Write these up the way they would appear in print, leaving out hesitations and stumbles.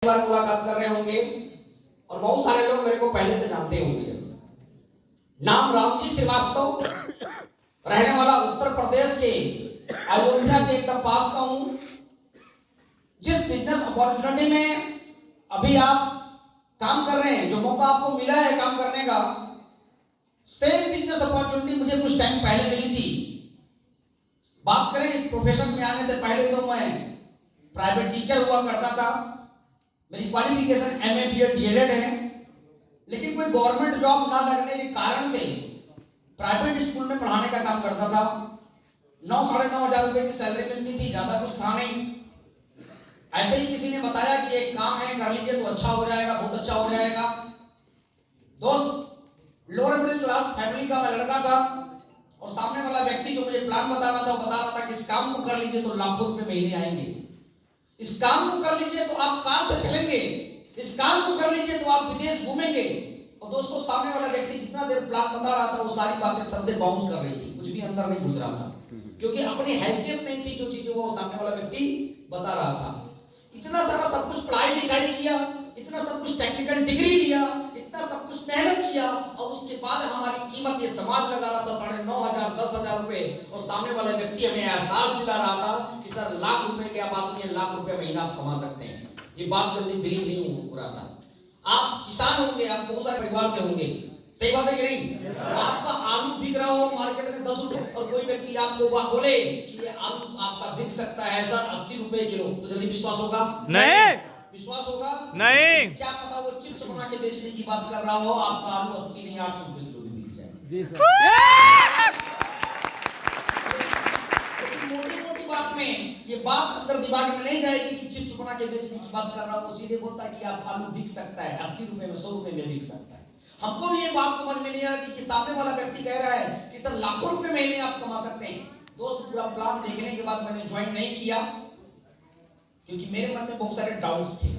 बार मुलाकात कर रहे होंगे और बहुत सारे लोग मेरे को पहले से जानते होंगे। नाम रामजी श्रीवास्तव, रहने वाला उत्तर प्रदेश के अयोध्या के एकदम पास का हूं। जिस बिजनेस अपॉर्चुनिटी में अभी आप काम कर रहे हैं, जो मौका आपको मिला है काम करने का, सेम बिजनेस अपॉर्चुनिटी मुझे कुछ टाइम पहले मिली थी। बात करें इस प्रोफेशन में आने से पहले तो मैं प्राइवेट टीचर हुआ करता था। मेरी क्वालिफिकेशन एमए बीएड डीएलएड है, लेकिन कोई गवर्नमेंट जॉब ना लगने के कारण से प्राइवेट स्कूल में पढ़ाने का काम करता था। 9-9.5 रुपए की सैलरी मिलती थी, ज्यादा कुछ था नहीं। ऐसे ही किसी ने बताया कि एक काम है कर लीजिए तो अच्छा हो जाएगा, बहुत अच्छा हो जाएगा। दोस्त, लोअर मिडिल क्लास फैमिली का मैं लड़का था और सामने वाला व्यक्ति जो मुझे प्लान बता रहा था वो बता रहा था कि इस काम को कर लीजिए तो लाखों रुपए महीने आएंगे, इस काम को कर लीजिए तो आप कार से चलेंगे, इस काम को कर लीजिए तो आप विदेश घूमेंगे। और दोस्तों, सामने वाला व्यक्ति जितना देर प्लान बता रहा था वो सारी बातें सर से बाउंस कर रही थी, कुछ भी अंदर नहीं घुस रहा था, क्योंकि अपनी हैसियत नहीं थी जो चीजें वो सामने वाला व्यक्ति बता रहा था। इतना सारा सब कुछ पढ़ाई लिखाई किया, इतना सब कुछ टेक्निकल डिग्री लिया, इतना सब कुछ मेहनत किया, और उसके बाद हमारी कीमत ये समाज लगा रहा था 9,500 10,000 रुपए, और सामने वाला व्यक्ति हमें एहसास दिला रहा था कि सर लाख रुपए की बात नहीं है, लाख रुपए महीना आप कमा सकते हैं। ये बात जल्दी बिलीव नहीं हो रहा था। आप किसान होंगे, आप बहुत सारे परिवार से होंगे, सही बात है कि नहीं? आपका आलू बिक रहा हो मार्केट में 10 रुपए और कोई व्यक्ति आपको बोले कि ये आलू आपका बिक सकता है सर 80 रुपए किलो, तो जल्दी विश्वास होगा? नहीं। विश्वास होगा? नहीं। क्या पता वो चिप्स बना के बेचने की बात कर रहा हो, आपका आलू 80 नहीं 800 रुपए किलो भी बिक जाए। जी सर। मोटी मोटी बात में ये बात अंदर दिमाग में नहीं जाएगी कि चिप्स बना के बेचने की बात कर रहा हूं। सीधे बोलता है कि आप आलू बिक सकता है 80 रुपए में, 100 रुपए में बिक सकता है। हमको भी ये बात समझ में नहीं आ रही कि सामने वाला व्यक्ति कह रहा है कि सर लाखों रुपए महीने आप कमा सकते हैं। दोस्त, पूरा प्लान देखने के बाद मैंने ज्वाइन नहीं किया, क्योंकि मेरे मन में बहुत सारे डाउट्स थे।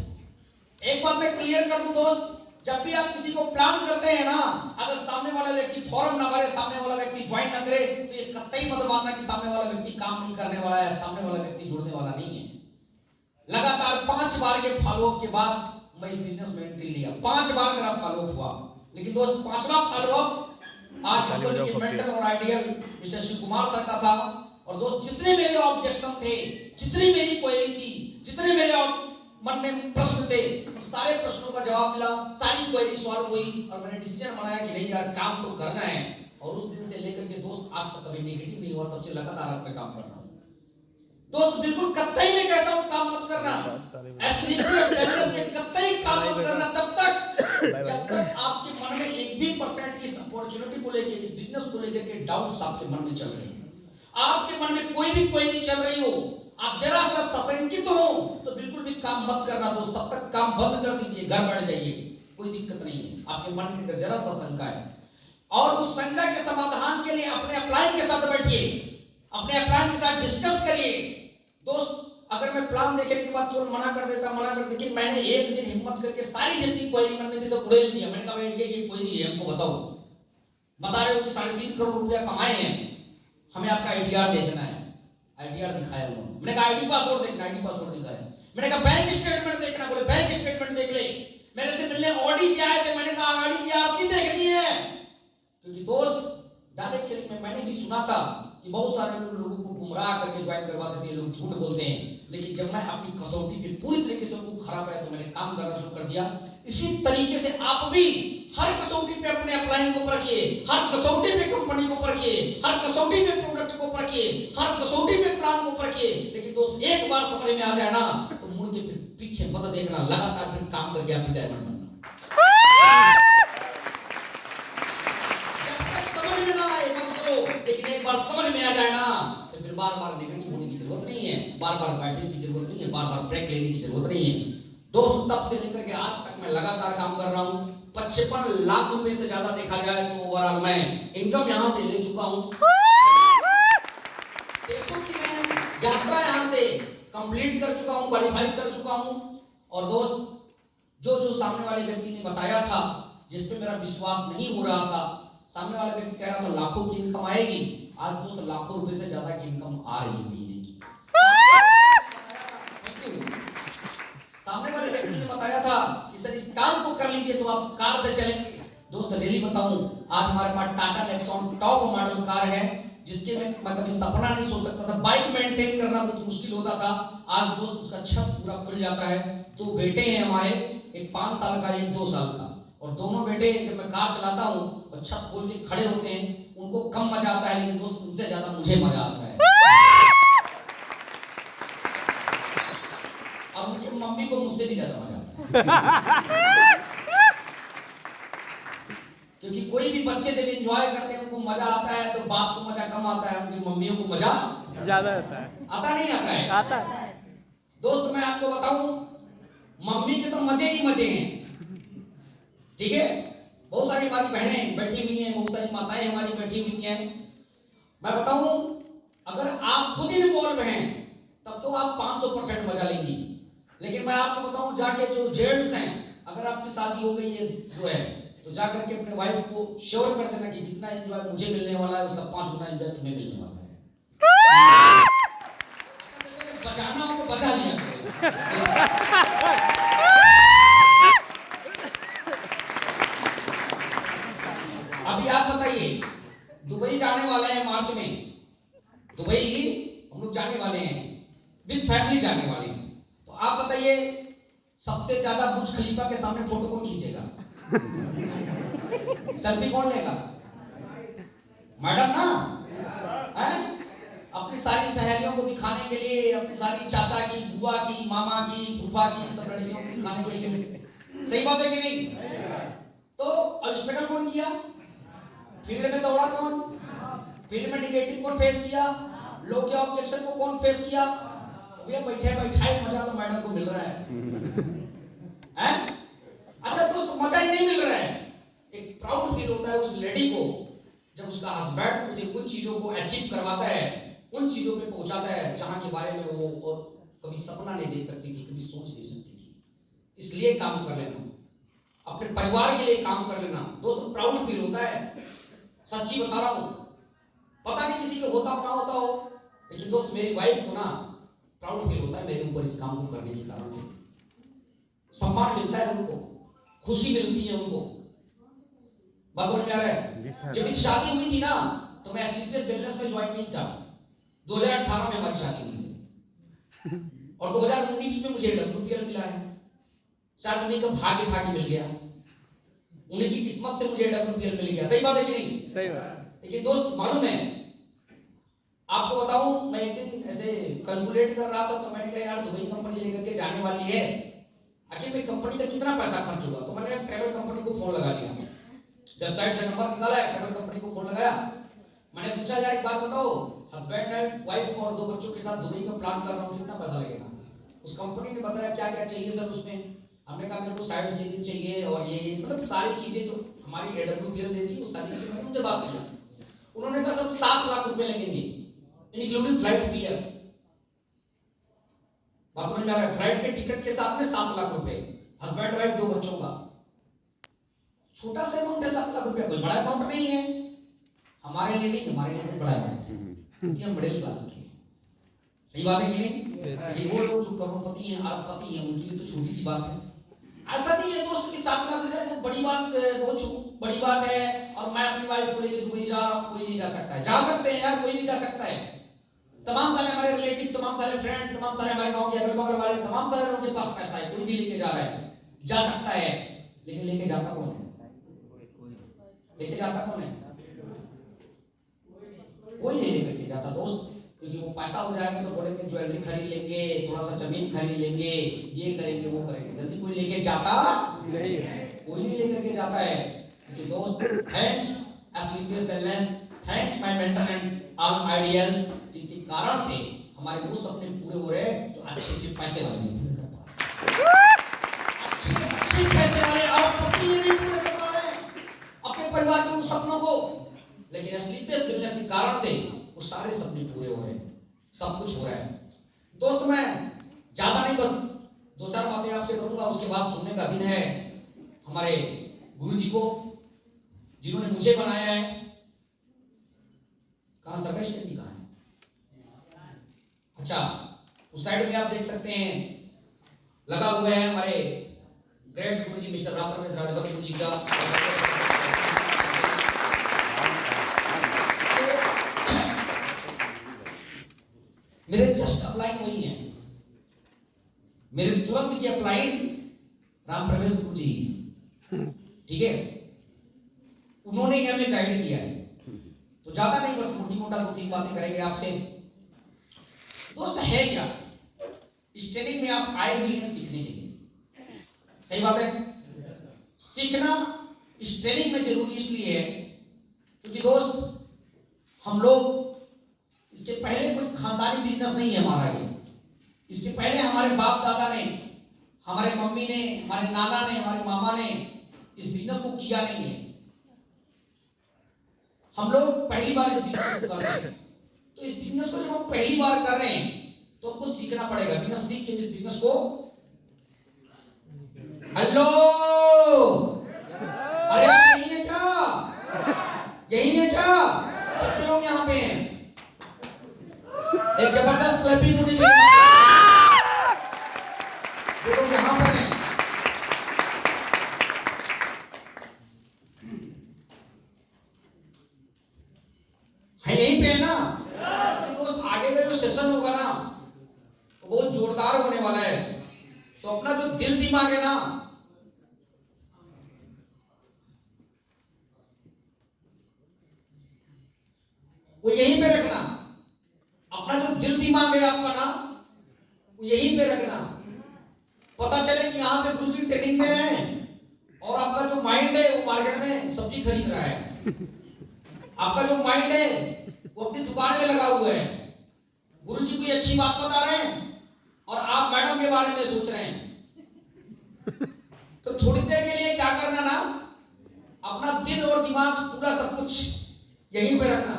एक बात मैं क्लियर कर दूं दोस्त, जब भी आप किसी को प्लान करते हैं ना, अगर सामने वाला व्यक्ति फॉर्म ना भरे, सामने वाला व्यक्ति ज्वाइन ना करे, तो ये कतई मत मानना कि सामने वाला व्यक्ति काम नहीं करने वाला है, सामने वाला व्यक्ति जुड़ने वाला नहीं है। लगातार 5 बार के फॉलोअप के बाद मैं इस बिजनेस में एंट्री लिया। 5 बार मेरा फॉलोअप हुआ, लेकिन दोस्त 5वां फॉलोअप आज मतलब के मेंटर और ideal mister Shiv Kumar sir का था। और दोस्त, जितने मेरे ऑब्जेक्शन थे, जितनी मेरी क्वेरी थी, जितने मेरे मन में प्रश्न थे, सारे प्रश्नों का जवाब मिला, सारी क्वेरी सॉल्व हुई, और मैंने डिसीजन बनाया कि नहीं यार काम तो करना है। और उस दिन से लेकर के दोस्त आज तक कभी नेगेटिव नहीं हुआ, तब से लगातार आप पे काम कर रहा हूं। दोस्त, बिल्कुल कतई नहीं कहता हूं काम मत करना, एस्ट्रिक्ट बैलेंस में कतई काम मत करना तब तक जब तक आपके मन में 1% इस अपॉर्चुनिटी को लेकर, इस बिजनेस को लेकर के डाउट्स आपके मन में चल रहे हैं। आपके मन में कोई भी क्वेरी चल रही हो, आप जरा सा सशंकित हो, तो बिल्कुल भी काम मत करना दोस्त, तब तक काम बंद कर दीजिए, घर बैठ जाइए, कोई दिक्कत नहीं है। आपके मन में जरा सा शंका है, और उस शंका के समाधान के लिए अपने अपलाइन के साथ बैठिए, अपने अपलाइन के साथ डिस्कस करिए। दोस्त, अगर मैं प्लान देखने के बाद तुरंत मना कर देता, लेकिन मैंने एक दिन हिम्मत करके सारी जितनी क्वेरी मन में थी सब उड़ेल दिया। मैंने कहा ये क्वेरी है, हमको बताओ, बता रहे हो कि 3.5 करोड़ रुपया कमाए हैं, हमें आपका आईटीआर देखना है। आईटीआर दिखाया उन्होंने, मैंने कहा आईडी पासवर्ड देखना, आईडी पासवर्ड दिखाया। मैंने कहा बैंक स्टेटमेंट देखना, बोले बैंक स्टेटमेंट देख ले। मेरे से मिलने ऑडी से आए थे, मैंने कहा ऑडी की आरसी देखनी है, क्योंकि दोस्त डायरेक्ट सेलिंग में मैंने भी सुना था कि बहुत सारे लोगों को गुमराह करके ज्वाइन करवा देते हैं, लोग झूठ बोलते हैं, लेकिन जब मैं अपनी कसौटी पे पूरी तरीके से उनको खराब है तो मैंने काम करना शुरू कर दिया। इसी तरीके से आप भी हर कसौटी पे अपने अपलाइन को परखिए, हर कसौटी पे कंपनी को परखिए, हर कसौटी पे प्रोडक्ट को परखिए, हर कसौटी पे प्लान को परखिए। लेकिन दोस्त, एक बार समझ में आ जाए ना, तो मुड़ के फिर पीछे मत देखना, लगातार फिर काम करके आप डायमंड बनना। लेकिन एक बार समझ में आ जाए ना, तो फिर बार बार नेगेटिव होने की जरूरत नहीं है, बार बार बैठने की जरूरत नहीं है, बार बार ब्रेक लेने की जरूरत नहीं है। दोस्त, तब से लेकर के आज तक मैं लगातार काम कर रहा हूँ। 55 लाख रुपए से ज्यादा देखा जाए तो ओवरऑल मैं इनकम यहाँ से ले चुका हूँ। देशों की मैं यात्रा यहाँ से कंप्लीट कर चुका हूँ, क्वालिफाई कर चुका हूँ। और दोस्त, जो सामने वाले व्यक्ति ने बताया था, जिस पे मेरा विश्वास नहीं हो रहा था, सामने वाला व्यक्ति कह रहा था लाखों की इनकम आएगी, आज दोस्त लाखों रुपए से ज्यादा की इनकम आ रही है महीने की। सामने वाले व्यक्ति ने बताया था कि सर इस काम को कर लीजिए तो आप कार से चलेंगे। दोस्त रियली बताऊं, आज हमारे पास Tata Nexon top model car है, जिसके में मैं कभी सपना नहीं सोच सकता था। बाइक मेंटेन करना बहुत मुश्किल होता था। आज दोस्त उसका छत पूरा खुल जाता है। तो बेटे हैं हमारे, एक 5 साल का, एक 2 साल का, और दोनों बेटे जब मैं कार चलाता हूँ और छत खोल के खड़े होते हैं, उनको कम मजा आता है, लेकिन दोस्त उससे ज्यादा मुझे मजा आता है। और मुझे मम्मी को मुझसे भी ज्यादा मजा आता है। क्योंकि कोई भी बच्चे जब एंजॉय करते हैं उनको मजा आता है, तो बाप को मजा कम आता है, उनकी मम्मियों को मजा ज्यादा आता है। आता नहीं आता है? आता है। दोस्त मैं आपको बताऊं, मम्मी के तो मजे ही मजे हैं, ठीक है। बहुत सारी हमारी बहनें बैठी हुई हैं, बहुत सारी माताएं हमारी बैठी हुई हैं। मैं बताऊं, अगर आप खुद ही इन्वॉल्व हैं तब तो आप 500% मजा लेंगी। लेकिन मैं आपको बताऊं, जाके जो जेंट्स हैं, अगर आपकी शादी हो गई है जो है, तो जाकर के अपने वाइफ को श्योर कर देना कि जितना एंजॉय मुझे मिलने वाला है उसका 5 गुना एंजॉय तुम्हें मिलने वाला है। बजाना हो तो बजा लिया करो। अभी आप बताइए, दुबई जाने वाले हैं मार्च में, दुबई हम लोग जाने वाले हैं, विद फैमिली जाने वाले हैं। तो आप बताइए, सबसे ज्यादा बुर्ज खलीफा के सामने फोटो कौन खींचेगा? सेल्फी कौन लेगा? मैडम ना है? अपनी सारी सहेलियों को दिखाने के लिए, अपनी सारी चाचा की, बुआ की, मामा की, फूफा की, सब लड़कियों को दिखाने के लिए। सही बात है कि नहीं? तो स्ट्रगल कौन किया? फील्ड में दौड़ा कौन? फील्ड में निगेटिव कौन फेस किया? लोग के ऑब्जेक्शन को कौन फेस किया? भैया बैठे बैठाए मजा तो मैडम को मिल रहा है। अच्छा दोस्त, मजा ही नहीं मिल रहा है। एक प्राउड फील होता है उस लेडी को जब उसका हस्बैंड उसे कुछ चीजों को अचीव करवाता है, उन चीजों पे पहुंचाता है जहां के बारे में वो और कभी सपना नहीं देख सकती थी, कभी सोच नहीं सकती थी। इसलिए काम कर लेना, अपने परिवार के लिए काम कर लेना दोस्त, प्राउड फील होता है। सच्ची बता रहा हूं, पता नहीं किसी को होता हो ना होता हो, लेकिन दोस्त मेरी वाइफ को ना प्राउड फील होता है मेरे ऊपर इस काम को करने के कारण से। सम्मान मिलता है उनको, खुशी मिलती है उनको। बात समझ में आ रहा है? जब मेरी शादी हुई थी ना, तो मैं स्लीपलेस वेलनेस में ज्वाइन नहीं था। 2018 में हमारी शादी हुई थी और 2019 में मुझे WPL मिला है। शायद उन्हीं का भाग्य था कि मिल गया, उन्हीं की किस्मत से मुझे WPL मिल गया। सही बात है कि नहीं? सही बात। लेकिन दोस्त मालूम है आपको बताऊं, मैं एक दिन ऐसे कैलकुलेट कर रहा था, तो मैंने कहा यार दुबई कंपनी लेकर के जाने वाली है, आखिर में कंपनी का कितना पैसा खर्च होगा। तो मैंने ट्रैवल कंपनी को फोन लगा लिया, वेबसाइट से नंबर निकाला है, ट्रैवल कंपनी को फोन लगाया। मैंने पूछा यार एक बात बताओ, हस्बैंड एंड वाइफ और 2 बच्चों के साथ दुबई का प्लान कर रहा हूँ, कितना पैसा लगेगा? उस कंपनी ने बताया क्या क्या चाहिए सर उसमें। हमने कहा मेरे को साइड सीटिंग चाहिए और ये मतलब सारी चीजें जो हमारी AWPL देती है वो सारी चीजें। मैंने उनसे बात किया, उन्होंने कहा सर 7 लाख रुपए लगेंगे इंक्लूडिंग फ्लाइट फेयर। बात समझ में आ रहा है? फ्लाइट के टिकट के साथ में 7 लाख रुपए, हस्बैंड वाइफ 2 बच्चों का। छोटा सा अमाउंट है 7 लाख रुपए, कोई बड़ा अमाउंट नहीं है हमारे लिए, नहीं हमारे लिए बड़ा अमाउंट है क्योंकि हम मिडिल क्लास के। सही बात है कि नहीं? लेकिन वो लोग जो करोड़पति हैं, अरबपति हैं, उनके लिए तो छोटी सी बात है। ऐसा नहीं है दोस्त कि 7 लाख रुपए बहुत बड़ी बात, बहुत बड़ी बात है और मैं अपनी वाइफ को लेकर दुबई जा रहा हूं। कोई नहीं जा सकता है, जा सकते हैं यार, कोई भी जा सकता है। तमाम सारे हमारे रिलेटिव, तमाम सारे फ्रेंड्स, तमाम सारे हमारे गांव के अगल बगल वाले, तमाम सारे लोगों के पास पैसा है, कोई भी लेके जा रहा है, जा सकता है। लेकिन लेके जाता कौन है? लेके जाता कौन है? कोई नहीं लेकर के जाता दोस्त, क्योंकि वो पैसा हो जाएगा तो बोलेंगे ज्वेलरी खरीद लेंगे, थोड़ा सा जमीन खरीद लेंगे, ये करेंगे वो करेंगे। जल्दी कोई लेके जाता नहीं है, कोई नहीं लेकर के जाता है। लेकिन दोस्त thanks sleepless wellness, thanks my mentor and all ideals, जिनके कारण से हमारे वो सपने पूरे हो रहे हैं जो अच्छे अच्छे पैसे वाले नहीं पूरे कर पा रहे, अच्छे पैसे वाले और पति नहीं पूरे कर पा रहे अपने परिवार के उन सपनों को। लेकिन स्लीपलेस वेलनेस के कारण से वो सारे सपने पूरे हो रहे हैं, सब कुछ हो रहा है। दोस्त मैं ज्यादा नहीं, बस 2-4 बातें आपसे करूंगा, उसके बाद सुनने का दिन है हमारे गुरुजी को, जिन्होंने मुझे बनाया है। कहां सर्वेश जी कहां है? अच्छा, उस साइड में आप देख सकते हैं लगा हुआ है हमारे ग्रेट गुरु जी मिस्टर राम रमेश राजभर गुरु जी का। मेरे जस्ट अपलाइन वही है, मेरे तुरंत की अपलाइन राम प्रवेश गुरु जी, ठीक है, उन्होंने ही हमें गाइड किया है। तो ज्यादा नहीं, बस मोटी मोटा 2-3 बातें करेंगे आपसे। दोस्त है क्या, इस ट्रेनिंग में आप आए भी हैं सीखने के लिए, सही बात है। सीखना इस ट्रेनिंग में जरूरी इसलिए है क्योंकि दोस्त हम लोग, इसके पहले कोई खानदानी बिजनेस नहीं है हमारा ये। इसके पहले हमारे बाप दादा ने, हमारे मम्मी ने, हमारे नाना ने, हमारे मामा ने इस बिजनेस को किया नहीं है। हम लोग पहली बार इस बिजनेस को कर रहे हैं। तो इस बिजनेस को जब हम पहली बार कर रहे हैं तो हमको सीखना पड़ेगा। बिजनेस सीख के इस बिजनेस को, हेलो, अरे आप यही है क्या, यही है क्या, कितने लोग यहाँ पे हैं? एक जबरदस्त क्लैपिंग होनी चाहिए जो लोग यहाँ पर हैं। यहीं पे है ना। दोस्त आगे का जो सेशन होगा ना वो बहुत जोरदार होने वाला है। तो अपना जो दिल दिमाग है ना, वो यहीं पे रखना। अपना जो दिल दिमाग है आपका ना, वो यहीं पे रखना। पता चले कि यहाँ पे गुरुजी ट्रेनिंग दे रहे हैं और आपका जो माइंड है वो मार्केट में सब्जी खरीद रहा है। आपका जो माइंड है वो अपनी दुकान में लगा हुआ है। गुरुजी कोई अच्छी बात बता रहे हैं और आप मैडम के बारे में सोच रहे हैं। तो थोड़ी देर के लिए क्या करना ना, अपना दिल और दिमाग पूरा सब कुछ यहीं पे रखना,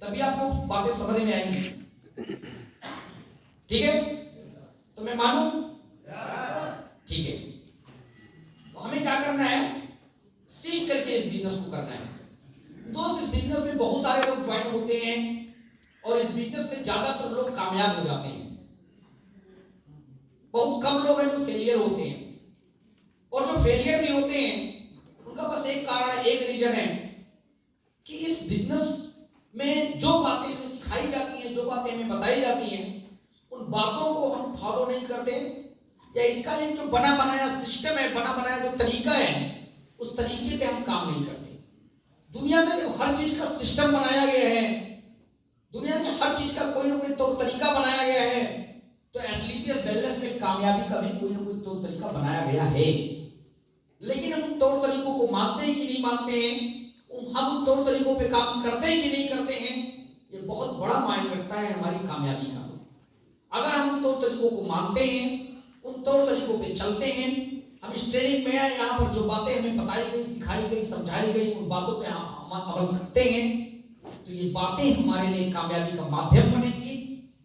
तभी आपको बातें समझ में आएंगी। ठीक है, तो मैं मानूं? ठीक है, तो हमें क्या करना है, सीख करके इस बिजनेस को करना है। दोस्त इस बिजनेस में बहुत सारे लोग ज्वाइन होते हैं और इस बिजनेस में ज्यादातर लोग कामयाब हो जाते हैं। बहुत कम लोग हैं जो फेलियर होते हैं, और जो फेलियर भी होते हैं उनका बस एक कारण है, एक रीजन है कि इस बिजनेस में जो बातें हमें सिखाई जाती हैं, जो बातें हमें बताई जाती हैं, उन बातों को हम फॉलो नहीं करते, या इसका एक जो बना बनाया सिस्टम है, बना बनाया जो तरीका है, उस तरीके पे हम काम नहीं करते। दुनिया में जो हर चीज का सिस्टम बनाया गया है, दुनिया में हर चीज का कोई ना कोई तौर तरीका बनाया गया है, तो एसलीपीएस वेलनेस में कामयाबी का भी कोई ना कोई तौर तरीका बनाया गया है। लेकिन हम उन तौर तरीकों को मानते हैं कि नहीं मानते हैं, हम उन तौर तरीकों पे काम करते हैं कि नहीं करते हैं, ये बहुत बड़ा मायने रखता है हमारी कामयाबी का। अगर हम उन तौर तरीकों को मानते हैं, उन तौर तरीकों पे चलते हैं, हम इस ट्रेनिंग में यहाँ पर जो बातें हमें बताई गई, सिखाई गई, समझाई गई, उन बातों पे हम अमल करते हैं, तो ये बातें हमारे लिए कामयाबी का माध्यम बनेगी।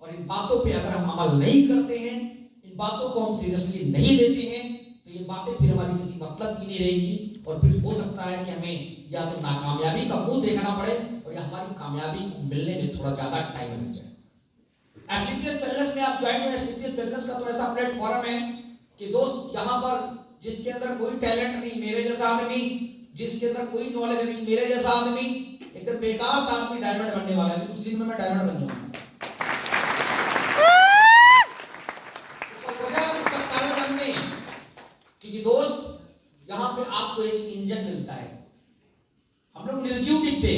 और इन बातों पे अगर हम अमल नहीं करते हैं, इन बातों को हम सीरियसली नहीं लेते हैं, तो ये बातें फिर हमारी किसी मतलब की नहीं रहेगी, और फिर हो सकता है कि हमें या तो नाकामयाबी का मुंह देखना पड़े, और या हमारी कामयाबी को मिलने में थोड़ा ज्यादा टाइम लग जाए। एसलीपीएस वेलनेस में आप ज्वाइन हुए। एसलीपीएस वेलनेस का तो ऐसा प्लेटफॉर्म है कि दोस्त यहाँ पर जिसके अंदर कोई टैलेंट नहीं, मेरे जैसा आदमी, जिसके अंदर कोई नॉलेज नहीं, मेरे जैसा आदमी, एकदम बेकार सा आदमी डायमंड बनने वाला है। कुछ दिन में मैं डायमंड बन जाऊंगा। क्योंकि दोस्त यहाँ पे आपको एक इंजन मिलता है। हम लोग निर्जीव डिब्बे,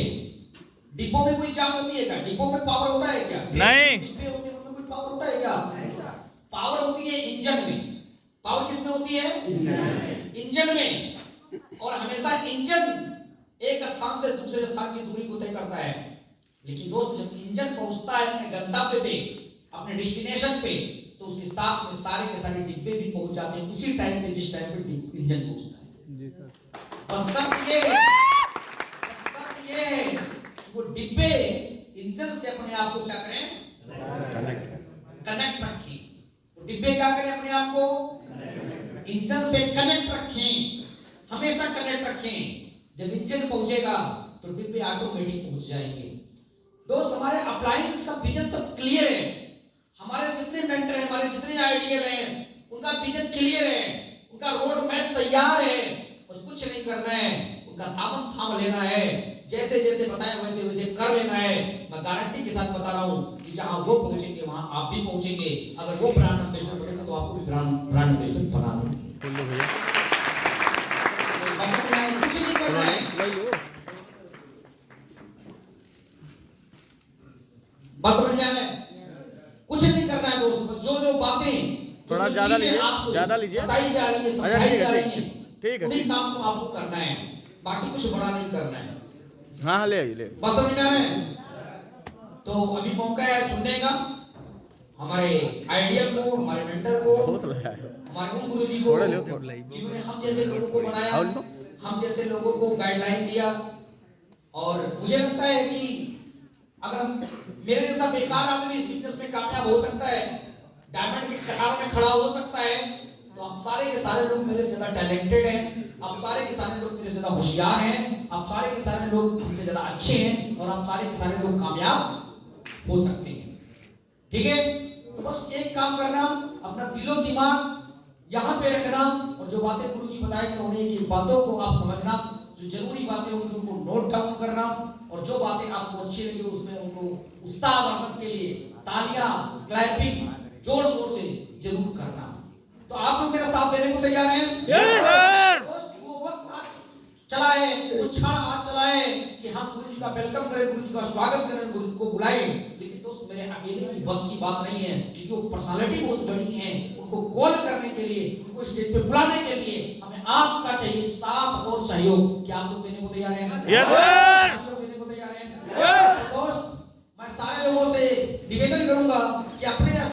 डिब्बों में कोई जान होती है क्या? डिब्बों में पावर होता है क्या? नहीं। डिब्बे होते हैं, उनमें कोई पावर होता है क्या? पावर होती है इंजन में। पावर किसमें होती है? इंजन में। और हमेशा इंजन एक स्थान से दूसरे स्थान की दूरी को तय करता है। लेकिन दोस्त जब इंजन पहुंचता है अपने गंतव्य पे, अपने डेस्टिनेशन पे, तो उसके साथ में सारे के सारे डिब्बे भी पहुंच जाते हैं उसी टाइम पे जिस टाइम पे इंजन पहुंचता है। जी सर। बस ये है वो डिब्बे इंजन से अपने आप को क्या करें? कनेक्ट रखें। वो डिब्बे क्या करें? अपने आप को इंजन से कनेक्ट रखें, हमेशा कनेक्ट रखें। जब इंजन पहुंचेगा तो डिब्बे ऑटोमेटिक पहुंच जाएंगे। दोस्त हमारे अप्लायंस का विजन सब क्लियर है। हमारे जितने मेंटर हैं, हमारे जितने आइडियल हैं, उनका उनका विजन क्लियर है, उनका रोड मैप तैयार है, बस कुछ नहीं करना है, उनका दामन थाम लेना है, जैसे जैसे बताया वैसे वैसे कर लेना है। मैं गारंटी के साथ बता रहा हूं कि जहां वो पहुंचेंगे वहां आप भी पहुंचेंगे। अगर वो ब्रांड एम्बेसडर बनेगा तो आपको भी ब्रांड एम्बेसडर बना देंगे। बोलो भैया कुछ नहीं करना है, ले लो बस समझ में आ गया? कुछ नहीं करना है दोस्तों, बस जो जो बातें थोड़ा जो ज्यादा चीजें लीजिए, आपको ज्यादा लीजिए। बताई जा रही है, अच्छा, समझाई ठीक है, जा रही ठीक है, ठीक है, उन्हीं ठीक। काम को आपको करना है, बाकी कुछ बड़ा नहीं करना है। हाँ हाँ ले आइए ले। बस समझ में आ रहा है? तो अभी मौका है सुनने का, हमारे आइडिया को, हमारे मेंटर को, बहुत लगा है। हमारे उन गुरुजी को थोड़ा लो जिन्होंने हम जैसे लोगों को बनाया, और लो। हम जैसे लोगों को गाइडलाइन दिया। और मुझे लगता है कि अगर मेरे जैसा बेकार आदमी इस बिजनेस में कामयाब हो सकता है, डायमंड की कतार में खड़ा हो सकता है, तो आप सारे के सारे लोग मेरे से ज्यादा टैलेंटेड हैं, आप सारे के सारे लोग मेरे से ज्यादा होशियार हैं, आप सारे के सारे लोग मुझसे ज्यादा अच्छे हैं, और आप सारे के सारे लोग कामयाब हो सकते हैं। ठीक है? तो बस एक काम करना, अपना दिलो दिमाग यहाँ पे रखना, और जो बातें गुरु जी बताए उन्हें की बातों को आप समझना, जो जरूरी बातें होंगी उनको नोट डाउन करना, और जो बातें आपको अच्छी लगी उसमें उनको उत्साहवर्धन के लिए तालियां, क्लैपिंग जोर शोर से जरूर करना। तो आप लोग मेरा साथ देने को तैयार हैं? Yes sir. दोस्त, वो वक्त आज चला है, वो क्षण आज चला है कि हम गुरु जी का वेलकम करें, गुरु जी का स्वागत करें, गुरु जी को बुलाएं। लेकिन दोस्त मेरे अकेले की बस की बात नहीं है, क्योंकि वो पर्सनालिटी बहुत बड़ी है, उनको कॉल करने के लिए, उनको स्टेज पे बुलाने के लिए हमें आपका चाहिए साथ और सहयोग। क्या आप लोग देने को तैयार हैं? Yes sir. आप लोग देने को तैयार हैं? तो दोस्त, मैं सारे लोगों से निवेदन करूंगा कि अपने